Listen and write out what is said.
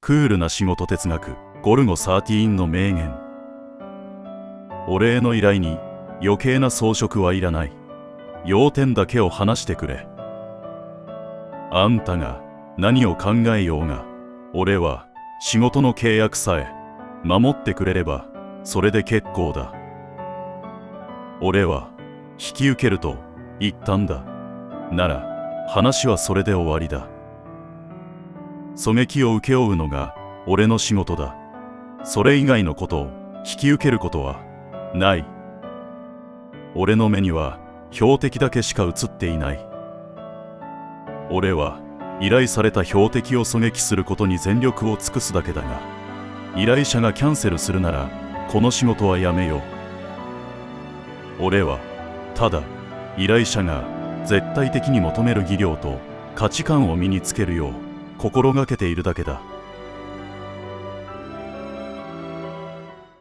クールな仕事哲学ゴルゴ13の名言。俺への依頼に余計な装飾はいらない。要点だけを話してくれ。あんたが何を考えようが、俺は仕事の契約さえ守ってくれればそれで結構だ。俺は引き受けると言ったんだ。なら話はそれで終わりだ。狙撃を請け負うのが俺の仕事だ。それ以外のことを引き受けることはない。俺の目には標的だけしか映っていない。俺は依頼された標的を狙撃することに全力を尽くすだけだが、依頼者がキャンセルするならこの仕事はやめよう。俺はただ依頼者が絶対的に求める技量と価値観を身につけるよう心がけているだけだ。